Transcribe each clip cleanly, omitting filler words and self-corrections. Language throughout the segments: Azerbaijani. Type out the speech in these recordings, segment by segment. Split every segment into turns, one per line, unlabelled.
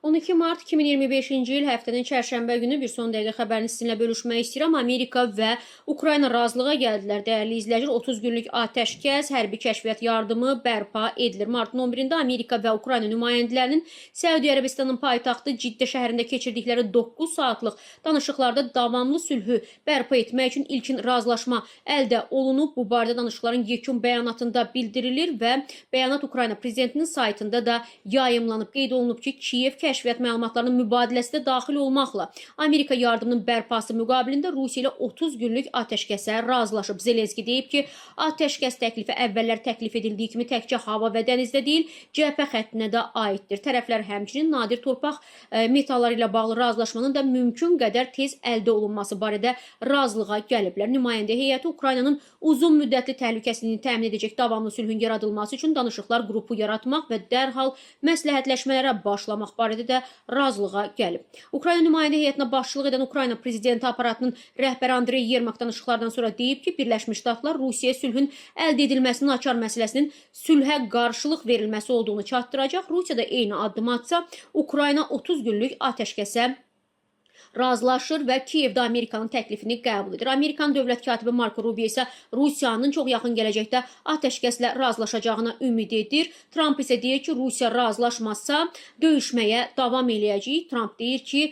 12 mart 2025-ci il həftənin çərşənbə günü bir son dəqiqə xəbərini sizinlə bölüşmək istəyirəm. Amerika və Ukrayna razılığa gəldilər. Dəyərli izləyicilər, 30 günlük atəşkəs, hərbi kəşfiyyat yardımı bərpa edilir. Martın 11-də Amerika və Ukrayna nümayəndələrinin Səudiyyə Ərəbistanının paytaxtı Ciddə şəhərində keçirdikləri 9 saatlıq danışıqlarda davamlı sülhü bərpa etmək üçün ilkin razılaşma əldə olunub. Bu barədə danışıqların yekun bəyanatında bildirilir və bəyanat Ukrayna prezidentinin saytında da yayımlanıb. Qeyd olunub ki, Kiyev kəşfiyyat məlumatlarının mübadiləsinə daxil olmaqla Amerika yardımının bərpası müqabilində Rusiya ilə 30 günlük atəşkəsə razılaşıb. Zelenski deyib ki, atəşkəs təklifi əvvəllər təklif edildiyi kimi təkcə hava və dənizdə deyil, cəbhə xəttinə də aiddir. Tərəflər həmçinin nadir torpaq metalları ilə bağlı razılaşmanın da mümkün qədər tez əldə olunması barədə razılığa gəliblər. Nümayəndə heyəti Ukraynanın uzun müddətli təhlükəsizliyini təmin edəcək davamlı sülhün yaradılması üçün danışıqlar qrupu yaratmaq və dərhal məsləhətləşmələrə başlamaq barədə də razılığa gəlib. Ukrayna nümayəndə heyətinə başçılıq edən Ukrayna prezidenti aparatının rəhbəri Andrey Yermak danışıqlardan sonra deyib ki, Birləşmiş Ştatlar Rusiyaya sülhün əldə edilməsinin açar məsələsinin sülhə qarşılıq verilməsi olduğunu çatdıracaq. Rusiya da eyni addım atsa, Ukrayna 30 günlük atəşkəsə razılaşır və Kiyevdə Amerikanın təklifini qəbul edir. Amerikan dövlət katibi Marco Rubio isə Rusiyanın çox yaxın gələcəkdə atəşkəslə razılaşacağına ümid edir. Trump isə deyir ki, Rusiya razılaşmazsa döyüşməyə davam eləyəcəyik. Trump deyir ki,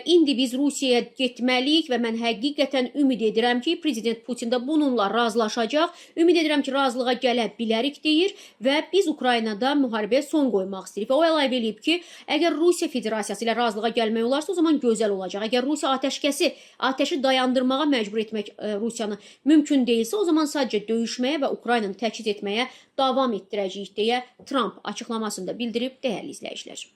indi biz Rusiyaya getməliyik və mən həqiqətən ümid edirəm ki, prezident Putin də bununla razılaşacaq. Ümid edirəm ki, razılığa gələ bilərik deyir və biz Ukraynada müharibəyə son qoymaq istəyirik. Və o əlavə edib ki, əgər Rusiya Federasiyası ilə razılığa gəlmək olarsa, o zaman gözəl olacaq. Əgər Rusiya atəşi dayandırmağa məcbur etmək Rusiyanı mümkün deyilsə, o zaman sadəcə döyüşməyə və Ukraynanı təchiz etməyə davam etdirəcəyik deyə Trump açıqlamasında bildirib, dəyərli izləyicilər.